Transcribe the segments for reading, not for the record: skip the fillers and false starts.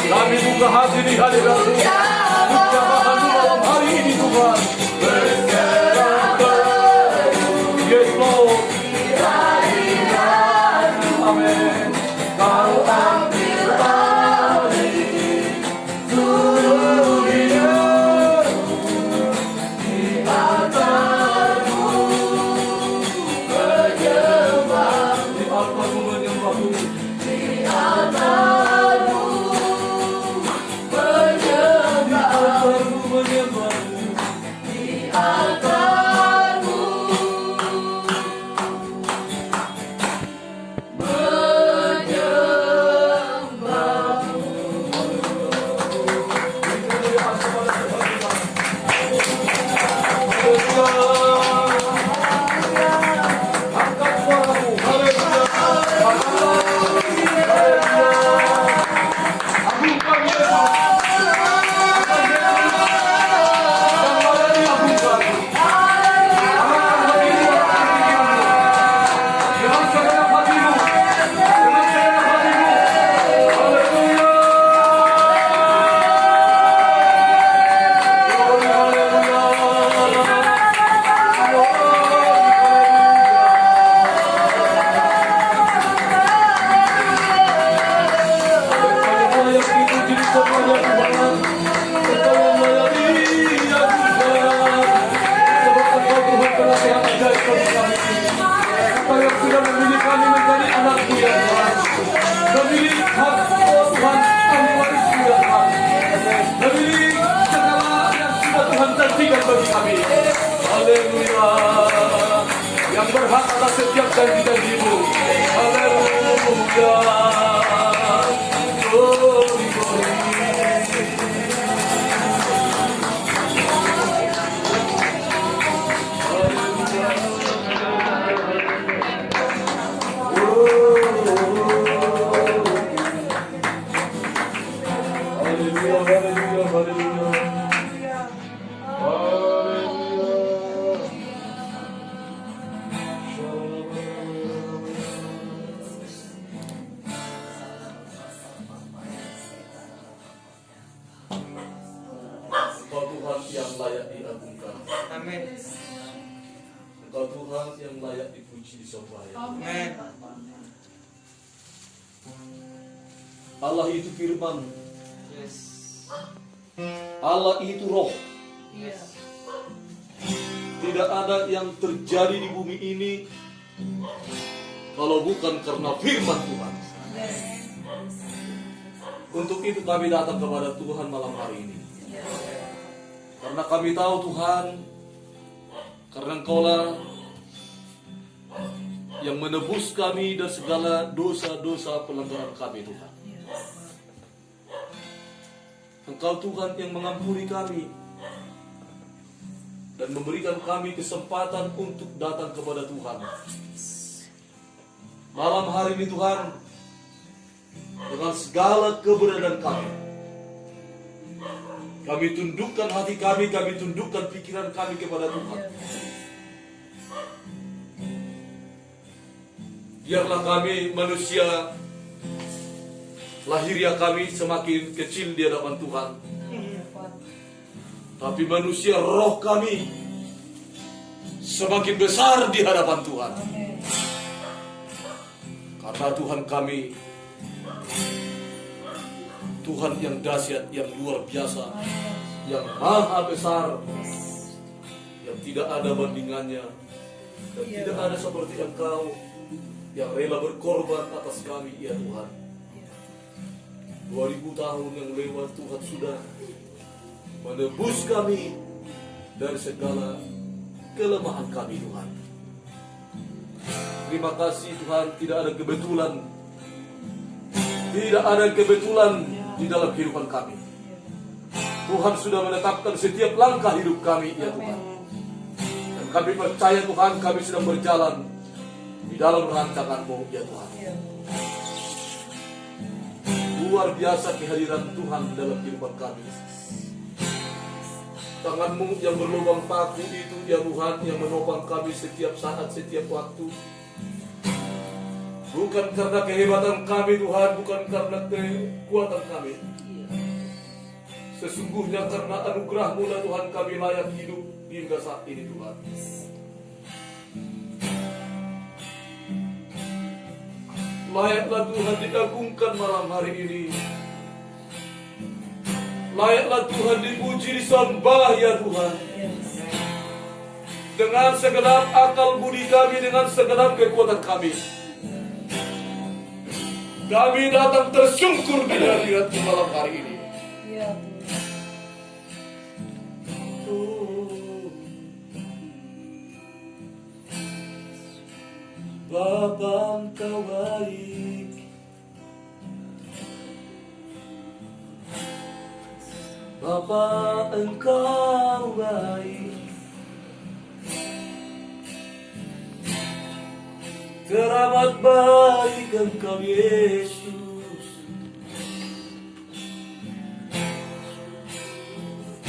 Kami buka hati di hadirat-Mu. Ucapan malam hari ini Tuhan. Yes Lord. Amin. Kau ambil alih seluruh hidupku di altar-Mu menyembah. Di altar-Mu menyembah-Mu. Di altar-Mu menyembah. Di altar-Mu bagi kami. Haleluya. Yang berhak atas setiap janji-janji-Mu. Haleluya. Glory, glory. Yang layak diagungkan. Amin. Engkau Tuhan yang layak dipuji disembah. Amin. Allah itu firman. Yes. Allah itu roh. Yes. Tidak ada yang terjadi di bumi ini kalau bukan karena firman Tuhan. Untuk itu kami datang kepada Tuhan malam hari ini. Karena kami tahu Tuhan, karena Engkaulah yang menebus kami dari segala dosa-dosa pelanggaran kami Tuhan. Engkau Tuhan yang mengampuni kami dan memberikan kami kesempatan untuk datang kepada Tuhan. Malam hari ini Tuhan, dengan segala keberadaan kami tundukkan hati kami tundukkan pikiran kami kepada Tuhan. Biarlah kami manusia lahiriah kami semakin kecil di hadapan Tuhan. Tapi manusia roh kami semakin besar di hadapan Tuhan. Karena Tuhan kami Tuhan yang dahsyat, yang luar biasa, yang maha besar, yang tidak ada bandingannya, dan tidak ada seperti Engkau yang rela berkorban atas kami, ya Tuhan. 2000 tahun yang lewat Tuhan sudah menebus kami dari segala kelemahan kami, Tuhan. Terima kasih Tuhan, tidak ada kebetulan. Tidak ada kebetulan di dalam kehidupan kami. Tuhan sudah menetapkan setiap langkah hidup kami, ya Tuhan. Dan kami percaya Tuhan, kami sedang berjalan di dalam rancangan-Mu, ya Tuhan. luar biasa kehadiran Tuhan dalam kehidupan kami. Tangan-Mu yang berlubang paku itu ya Tuhan, yang menopang kami setiap saat, setiap waktu. Bukan karena kehebatan kami Tuhan, bukan karena kekuatan kami. Sesungguhnya karena anugerah-Mu lah Tuhan kami layak hidup hingga saat ini Tuhan. Layaklah Tuhan diagungkan malam hari ini. Layaklah Tuhan dipuji, disembah ya Tuhan. Dengan segenap akal budi kami, dengan segenap kekuatan kami. Kami datang tersungkur di hadirat-Mu malam hari ini. Ya, Bapa Engkau baik, Bapa Engkau baik, teramat baik Engkau Yesus.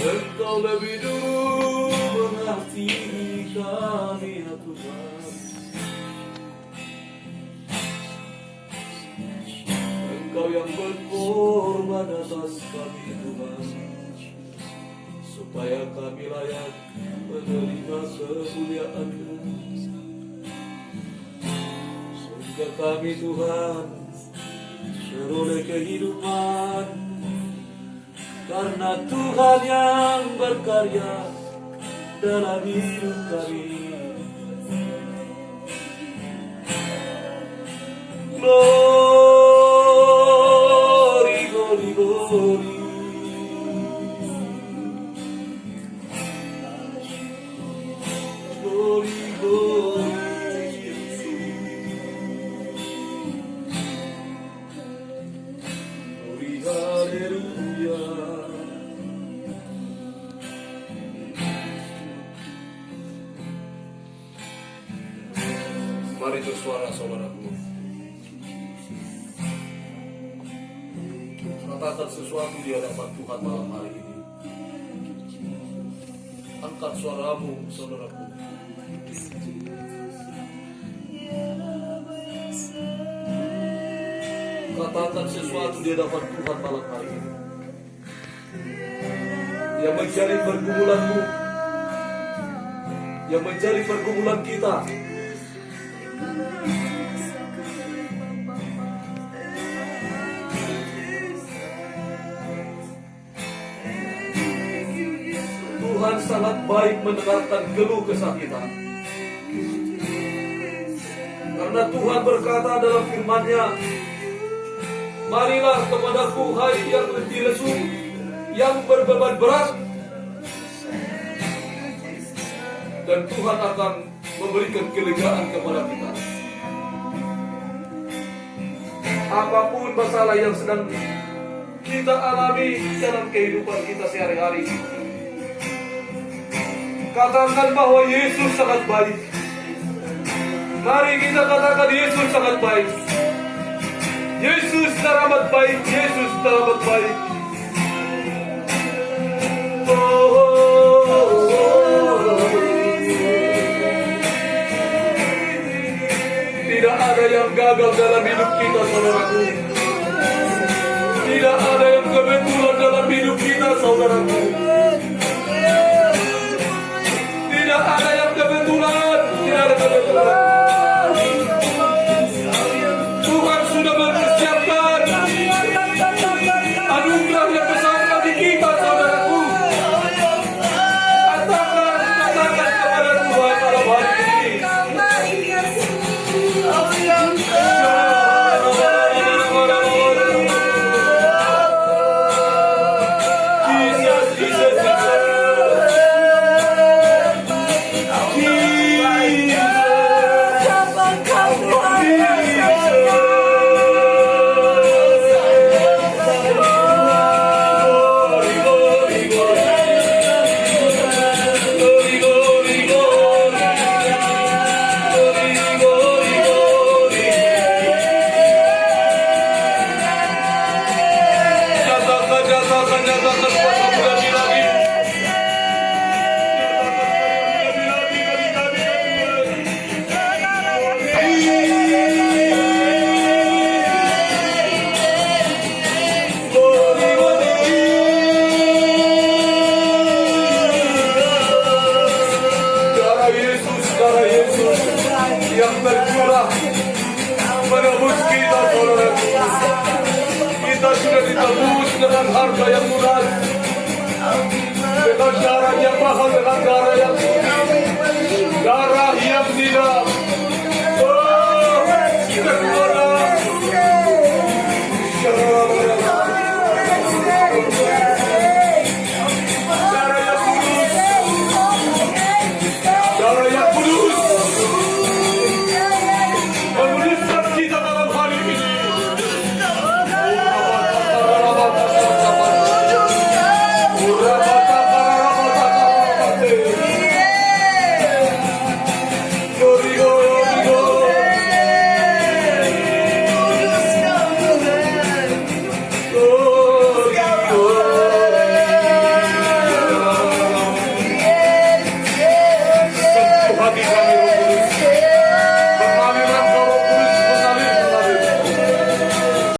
Engkau lebih dulu mengasihi kami ya Tuhan. Engkau yang berkorban atas kami Tuhan, supaya kami layak menerima kemuliaan-Mu. Sehingga kami Tuhan beroleh kehidupan, karena Tuhan yang berkarya dalam hidup kami. Glory, glory, glory. Glory, glory. Glory, hallelujah. Mari bersuara saudaraku. Katakan sesuatu di hadapan Tuhan malam hari ini. Angkat suaramu, saudaraku. Katakan sesuatu di hadapan Tuhan malam hari ini. Yang menjadi pergumulanmu, yang menjadi pergumulan kita. Tuhan sangat baik mendengarkan keluh kesah kita. Karena Tuhan berkata dalam firman-Nya, marilah kepadaku hai yang letih lesu, yang berbeban berat, dan Tuhan akan memberikan kelegaan kepada kita. Apapun masalah yang sedang kita alami dalam kehidupan kita sehari-hari, katakan bahwa Yesus sangat baik. Mari kita katakan Yesus sangat baik. Yesus teramat baik. Yesus teramat baik. Tidak ada yang gagal dalam hidup kita, saudaraku. Tidak ada yang kebetulan dalam hidup kita, saudaraku. Tidak ada yang kebetulan. Tidak ada kebetulan. Tuhan sudah mempersiapkan anugerah yang besar bagi kita, saudaraku. Katakan kepada Tuhan pada hari ini. Jesus yang tercurah menebus kita, saudaraku. Kita sudah ditebus dengan harga yang murah, dengan darah yang mahal, dengan darah